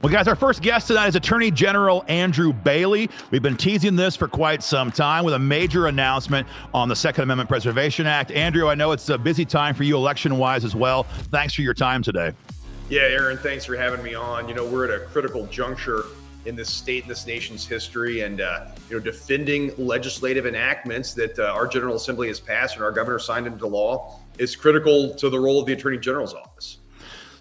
Well, guys, our first guest tonight is Attorney General Andrew Bailey. We've been teasing this for quite some time with a major announcement on the Second Amendment Preservation Act. Andrew, I know it's a busy time for you election-wise as well. Thanks for your time today. Yeah, Aaron, thanks for having me on. We're at a critical juncture in this state and this nation's history, and defending legislative enactments that our General Assembly has passed and our governor signed into law is critical to the role of the Attorney General's office.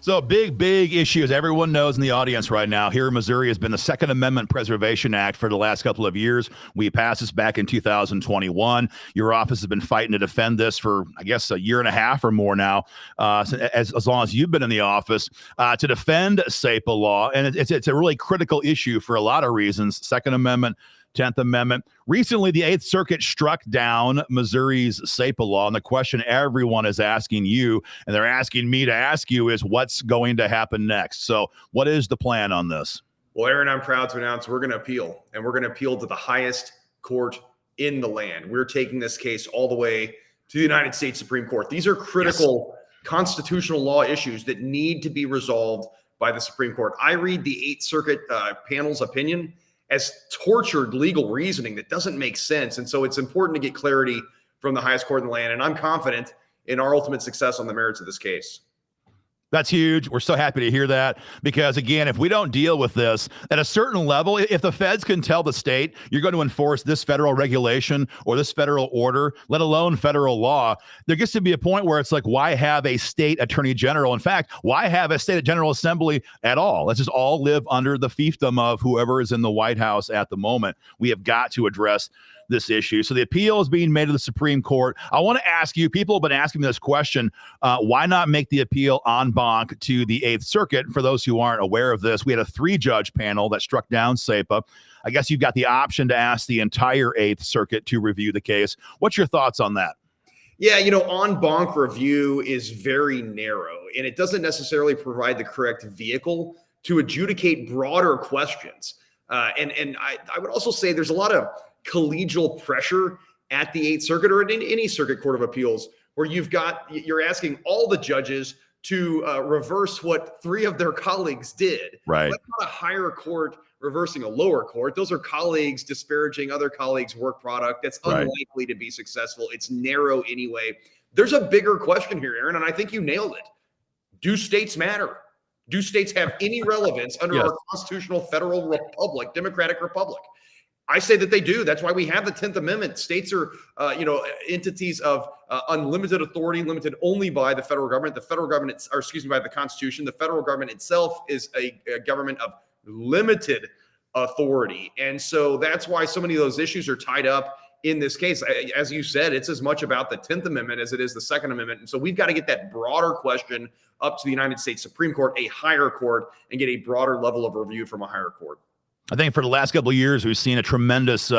So big issue, as everyone knows in the audience right now, here in Missouri has been the Second Amendment Preservation Act for the last couple of years. We passed this back in 2021. Your office has been fighting to defend this for, I guess, a year and a half or more now, as long as you've been in the office, to defend SAPA law. And it's a really critical issue for a lot of reasons. Second Amendment, 10th Amendment. Recently, the 8th Circuit struck down Missouri's SAPA law. And the question everyone is asking you, and they're asking me to ask you, is what's going to happen next? So what is the plan on this? Well, Aaron, I'm proud to announce we're going to appeal, and we're going to appeal to the highest court in the land. We're taking this case all the way to the United States Supreme Court. These are critical constitutional law issues that need to be resolved by the Supreme Court. I read the 8th Circuit panel's opinion as tortured legal reasoning that doesn't make sense. And so it's important to get clarity from the highest court in the land. And I'm confident in our ultimate success on the merits of this case. That's huge. We're so happy to hear that, because, again, if we don't deal with this at a certain level, if the feds can tell the state you're going to enforce this federal regulation or this federal order, let alone federal law, there gets to be a point where it's like, why have a state attorney general? In fact, why have a state general assembly at all? Let's just all live under the fiefdom of whoever is in the White House at the moment. We have got to address this issue. So the appeal is being made to the Supreme Court. I want to ask you, people have been asking me this question, why not make the appeal en banc to the 8th Circuit? For those who aren't aware of this, we had a 3-judge panel that struck down SAPA. I guess you've got the option to ask the entire 8th Circuit to review the case. What's your thoughts on that? Yeah, en banc review is very narrow, and it doesn't necessarily provide the correct vehicle to adjudicate broader questions. And I would also say there's a lot of collegial pressure at the 8th Circuit or in any circuit court of appeals, where you're asking all the judges to reverse what 3 of their colleagues did. Right. That's not a higher court reversing a lower court. Those are colleagues disparaging other colleagues' work product. That's unlikely to be successful. It's narrow anyway. There's a bigger question here, Aaron, and I think you nailed it. Do states matter? Do states have any relevance under our constitutional federal republic, democratic republic? I say that they do. That's why we have the 10th Amendment. States are, entities of unlimited authority, limited only by the federal government. The federal government, by the Constitution. The federal government itself is a government of limited authority. And so that's why so many of those issues are tied up in this case. As you said, it's as much about the 10th Amendment as it is the Second Amendment. And so we've got to get that broader question up to the United States Supreme Court, a higher court, and get a broader level of review from a higher court. I think for the last couple of years, we've seen a tremendous,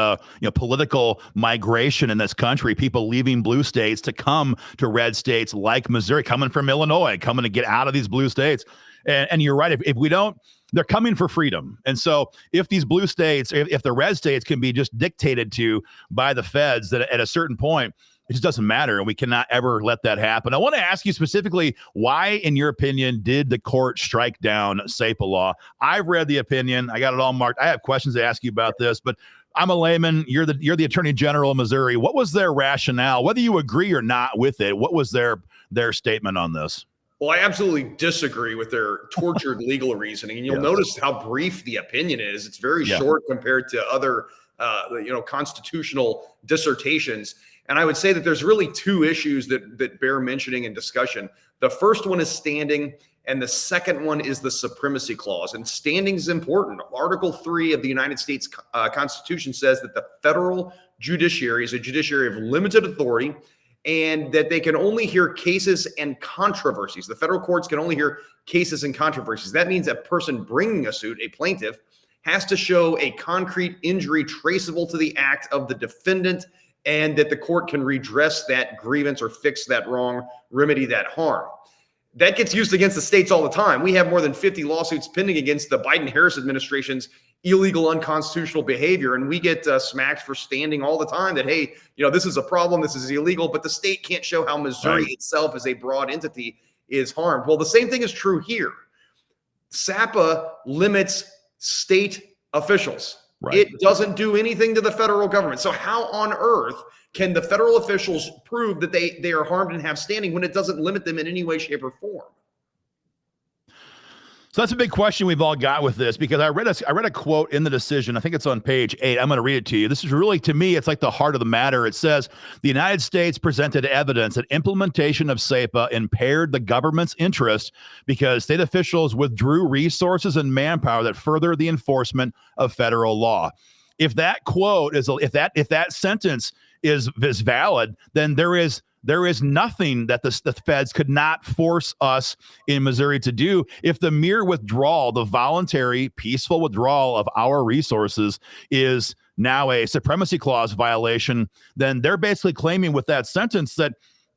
political migration in this country. People leaving blue states to come to red states like Missouri, coming from Illinois, coming to get out of these blue states. And you're right. If we don't, they're coming for freedom. And so if these blue states, if the red states can be just dictated to by the feds, that at a certain point, it just doesn't matter, and we cannot ever let that happen. I want to ask you specifically, why, in your opinion, did the court strike down SAPA law? I've read the opinion. I got it all marked. I have questions to ask you about this, but I'm a layman. You're the Attorney General of Missouri. What was their rationale, whether you agree or not with it? What was their statement on this? Well, I absolutely disagree with their tortured legal reasoning. And you'll notice how brief the opinion is. It's very short compared to other, constitutional dissertations. And I would say that there's really 2 issues that bear mentioning and discussion. The first one is standing, and the second one is the supremacy clause. And standing is important. Article 3 of the United States Constitution says that the federal judiciary is a judiciary of limited authority, and that they can only hear cases and controversies. The federal courts can only hear cases and controversies. That means a person bringing a suit, a plaintiff, has to show a concrete injury traceable to the act of the defendant, and that the court can redress that grievance or fix that wrong, remedy that harm. That gets used against the states all the time. We have more than 50 lawsuits pending against the Biden-Harris administration's illegal, unconstitutional behavior, and we get smacked for standing all the time that, hey, this is a problem, this is illegal, but the state can't show how Missouri itself as a broad entity is harmed. Well, the same thing is true here. SAPA limits state officials. Right. It doesn't do anything to the federal government. So how on earth can the federal officials prove that they are harmed and have standing when it doesn't limit them in any way, shape, or form? So that's a big question we've all got with this, because I read a quote in the decision. I think it's on page 8. I'm going to read it to you. This is really, to me, it's like the heart of the matter. It says, the United States presented evidence that implementation of SAPA impaired the government's interest because state officials withdrew resources and manpower that furthered the enforcement of federal law. If that quote is, if that sentence is valid, then there is nothing that the feds could not force us in Missouri to do. If the mere withdrawal, the voluntary, peaceful withdrawal of our resources is now a supremacy clause violation, then they're basically claiming with that sentence that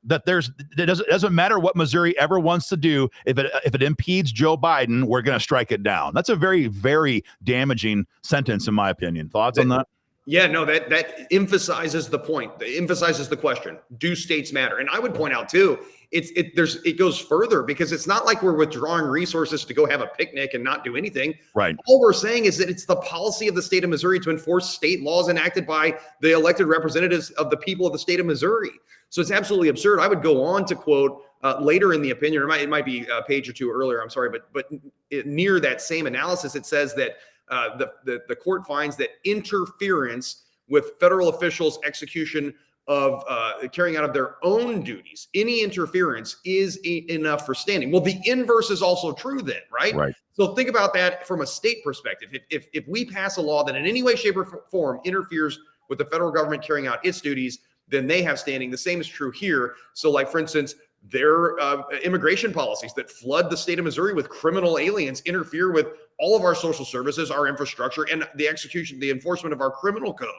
it doesn't matter what Missouri ever wants to do. If it impedes Joe Biden, we're going to strike it down. That's a very, very damaging sentence, in my opinion. Thoughts on that? Yeah, no, that emphasizes the point. It emphasizes the question: do states matter? And I would point out too, it goes further, because it's not like we're withdrawing resources to go have a picnic and not do anything. Right. All we're saying is that it's the policy of the state of Missouri to enforce state laws enacted by the elected representatives of the people of the state of Missouri. So it's absolutely absurd. I would go on to quote later in the opinion, or it might be a page or two earlier, I'm sorry, but near that same analysis, it says that the court finds that interference with federal officials' execution of carrying out of their own duties, any interference is enough for standing. Well, the inverse is also true then, right? Right. So think about that from a state perspective. If we pass a law that in any way, shape, or form interferes with the federal government carrying out its duties, then they have standing. The same is true here. So like, for instance, their immigration policies that flood the state of Missouri with criminal aliens interfere with all of our social services, our infrastructure, and the enforcement of our criminal code.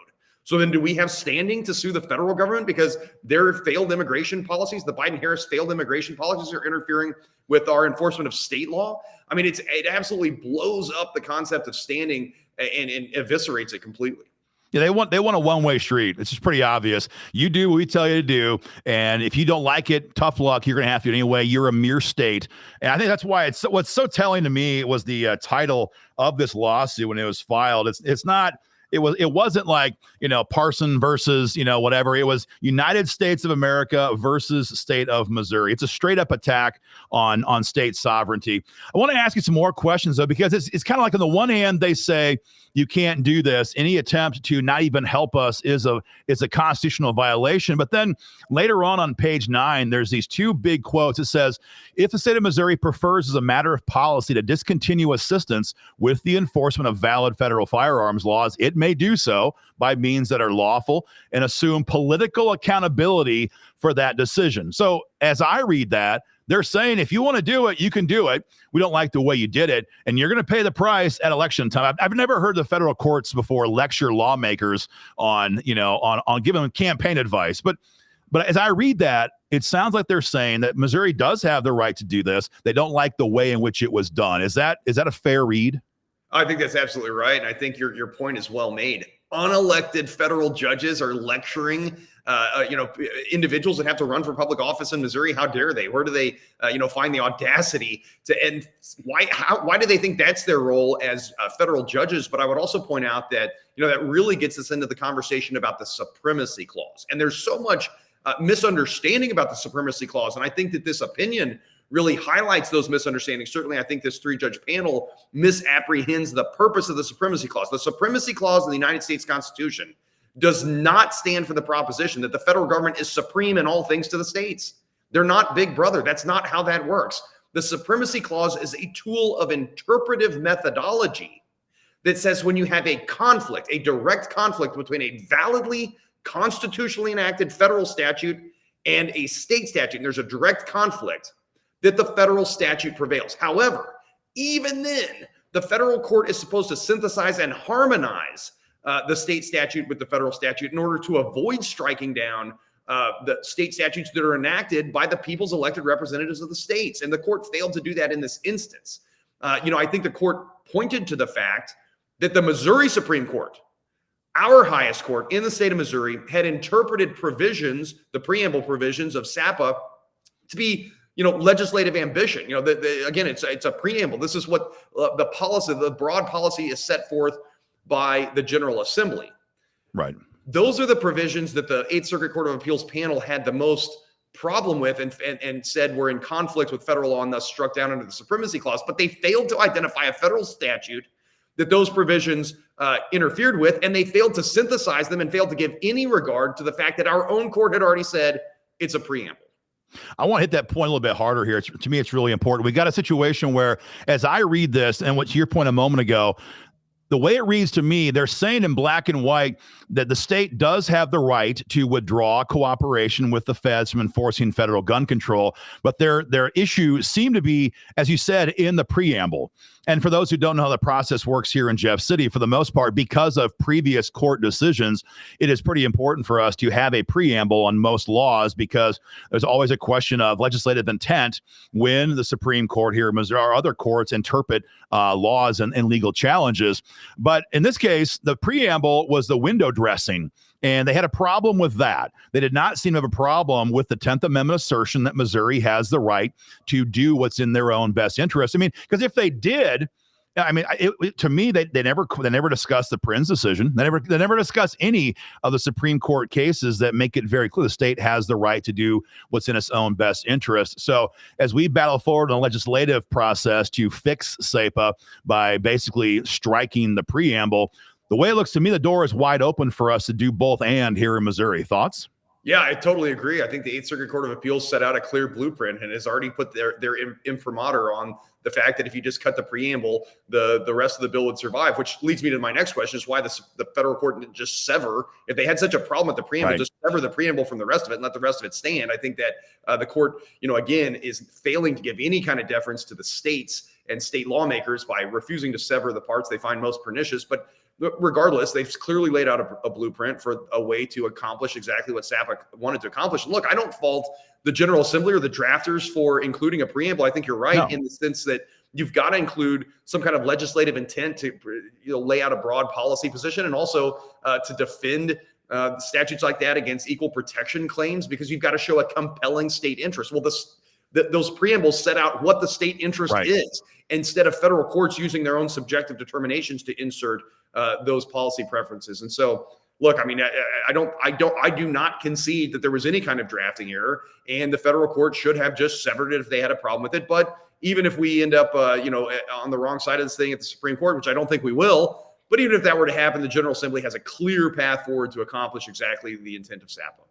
So then do we have standing to sue the federal government because their failed immigration policies, the Biden-Harris failed immigration policies, are interfering with our enforcement of state law? I mean, it absolutely blows up the concept of standing and eviscerates it completely. Yeah, they want a one-way street. It's just pretty obvious. You do what we tell you to do, and if you don't like it, tough luck. You're going to have to anyway. You're a mere state, and I think that's why what's so telling to me was the title of this lawsuit when it was filed. It's not. It wasn't like, Parson versus, whatever. It was United States of America versus state of Missouri. It's a straight up attack on state sovereignty. I want to ask you some more questions, though, because it's kind of like, on the one hand, they say you can't do this. Any attempt to not even help us is a constitutional violation. But then later on page 9, there's these two big quotes. It says, if the state of Missouri prefers as a matter of policy to discontinue assistance with the enforcement of valid federal firearms laws, it may do so by means that are lawful and assume political accountability for that decision. So as I read that, they're saying, if you want to do it, you can do it. We don't like the way you did it, and you're going to pay the price at election time. I've never heard the federal courts before lecture lawmakers on giving them campaign advice. But as I read that, it sounds like they're saying that Missouri does have the right to do this. They don't like the way in which it was done. Is that a fair read? I think that's absolutely right. And I think your point is well made. Unelected federal judges are lecturing individuals that have to run for public office in Missouri. How dare they? Where do they find the audacity to end? Why do they think that's their role as federal judges? But I would also point out that that really gets us into the conversation about the supremacy clause. And there's so much misunderstanding about the supremacy clause. And I think that this opinion really highlights those misunderstandings. Certainly, I think this 3-judge panel misapprehends the purpose of the supremacy clause. The supremacy clause in the United States Constitution does not stand for the proposition that the federal government is supreme in all things to the states. They're not big brother. That's not how that works. The supremacy clause is a tool of interpretive methodology that says when you have a conflict, a direct conflict between a validly constitutionally enacted federal statute and a state statute, and there's a direct conflict, that the federal statute prevails. However, even then, the federal court is supposed to synthesize and harmonize the state statute with the federal statute in order to avoid striking down the state statutes that are enacted by the people's elected representatives of the states. And the court failed to do that in this instance. I think the court pointed to the fact that the Missouri Supreme Court, our highest court in the state of Missouri, had interpreted provisions, the preamble provisions of SAPA, to be legislative ambition. Again, it's a preamble. This is what the broad policy is set forth by the General Assembly. Right. Those are the provisions that the Eighth Circuit Court of Appeals panel had the most problem with and said were in conflict with federal law and thus struck down under the Supremacy Clause. But they failed to identify a federal statute that those provisions interfered with, and they failed to synthesize them and failed to give any regard to the fact that our own court had already said it's a preamble. I want to hit that point a little bit harder here. To me, it's really important. We got a situation where, as I read this, and what to your point a moment ago, the way it reads to me, they're saying in black and white that the state does have the right to withdraw cooperation with the feds from enforcing federal gun control, but their issue seemed to be, as you said, in the preamble. And for those who don't know how the process works here in Jeff City, for the most part, because of previous court decisions, it is pretty important for us to have a preamble on most laws, because there's always a question of legislative intent when the Supreme Court here in Missouri or other courts interpret laws and legal challenges. But in this case, the preamble was the window dressing, and they had a problem with that. They did not seem to have a problem with the 10th Amendment assertion that Missouri has the right to do what's in their own best interest. I mean, because if they did, to me, they never discussed the Prince decision. They never discussed any of the Supreme Court cases that make it very clear the state has the right to do what's in its own best interest. So as we battle forward in the legislative process to fix SAPA by basically striking the preamble, the way it looks to me, the door is wide open for us to do both and here in Missouri. Thoughts? Yeah, I totally agree. I think the Eighth Circuit Court of Appeals set out a clear blueprint and has already put their imprimatur on the fact that if you just cut the preamble, the rest of the bill would survive, which leads me to my next question, is why the federal court didn't just sever. If they had such a problem with the preamble, just sever the preamble from the rest of it and let the rest of it stand. I think that the court, again, is failing to give any kind of deference to the states and state lawmakers by refusing to sever the parts they find most pernicious. But regardless, they've clearly laid out a blueprint for a way to accomplish exactly what SAPA wanted to accomplish. Look, I don't fault the General Assembly or the drafters for including a preamble. I think you're right in the sense that you've got to include some kind of legislative intent to lay out a broad policy position, and also to defend statutes like that against equal protection claims, because you've got to show a compelling state interest. Well, those preambles set out what the state interest is, instead of federal courts using their own subjective determinations to insert those policy preferences. And so, look, I mean, I do not concede that there was any kind of drafting error, and the federal court should have just severed it if they had a problem with it. But even if we end up, on the wrong side of this thing at the Supreme Court, which I don't think we will, but even if that were to happen, the General Assembly has a clear path forward to accomplish exactly the intent of SAPA.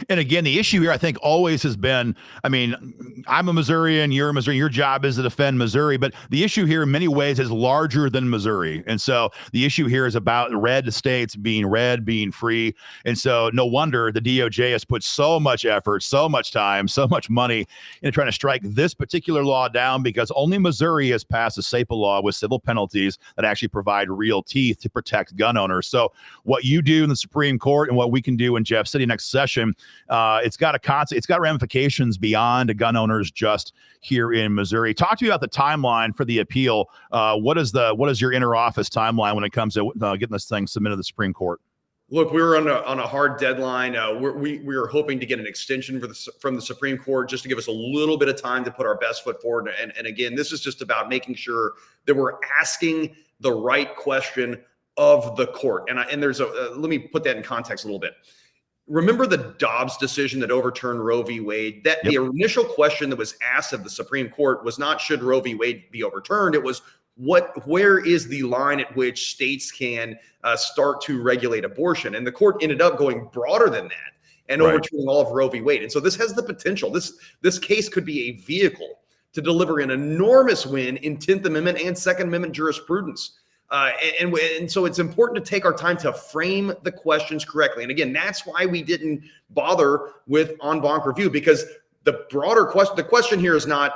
And again, the issue here, I think, always has been, I mean, I'm a Missourian, you're a Missourian, your job is to defend Missouri, but the issue here in many ways is larger than Missouri. And so the issue here is about red states being red, being free. And so no wonder the DOJ has put so much effort, so much time, so much money into trying to strike this particular law down, because only Missouri has passed a SAPA law with civil penalties that actually provide real teeth to protect gun owners. So what you do in the Supreme Court and what we can do in Jeff City next session, it's got ramifications beyond gun owners just here in Missouri. Talk to me about the timeline for the appeal. What is your inter-office timeline when it comes to getting this thing submitted to the Supreme Court? Look, we were on a hard deadline. We were hoping to get an extension from the Supreme Court just to give us a little bit of time to put our best foot forward. And again, this is just about making sure that we're asking the right question of the court. And there's let me put that in context a little bit. Remember the Dobbs decision that overturned Roe v. Wade? The initial question that was asked of the Supreme Court was not should Roe v. Wade be overturned. It was where is the line at which states can start to regulate abortion? And the court ended up going broader than that and overturning all of Roe v. Wade. And so this has the potential. This case could be a vehicle to deliver an enormous win in 10th Amendment and Second Amendment jurisprudence. And so it's important to take our time to frame the questions correctly. And again, that's why we didn't bother with en banc review, because the broader question, the question here is not,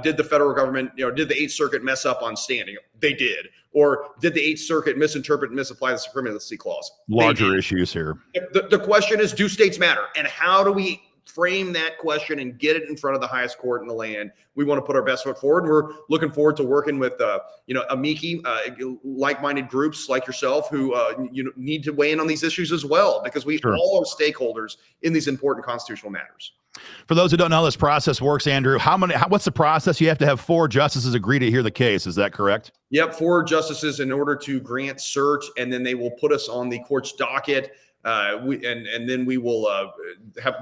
did the federal government, did the Eighth Circuit mess up on standing? They did. Or did the Eighth Circuit misinterpret and misapply the Supremacy Clause? Larger issues here. The question is, do states matter? And how do we frame that question and get it in front of the highest court in the land. We want to put our best foot forward. We're looking forward to working with, amici, like-minded groups like yourself who need to weigh in on these issues as well, because we all are stakeholders in these important constitutional matters. For those who don't know how this process works, Andrew, what's the process? You have to have 4 justices agree to hear the case. Is that correct? Yep, 4 justices in order to grant cert, and then they will put us on the court's docket. And then we will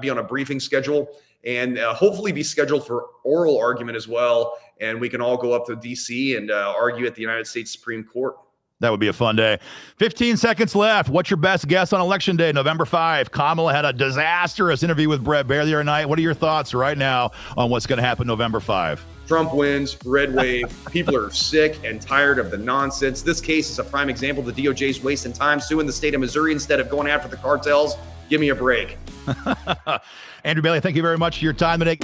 be on a briefing schedule, and hopefully be scheduled for oral argument as well. And we can all go up to DC and argue at the United States Supreme Court. That would be a fun day. 15 seconds left. What's your best guess on Election Day, November 5? Kamala had a disastrous interview with Brett Baer the other night. What are your thoughts right now on what's going to happen November 5? Trump wins, red wave. People are sick and tired of the nonsense. This case is a prime example. The DOJ's wasting time suing the state of Missouri instead of going after the cartels. Give me a break. Andrew Bailey, thank you very much for your time today.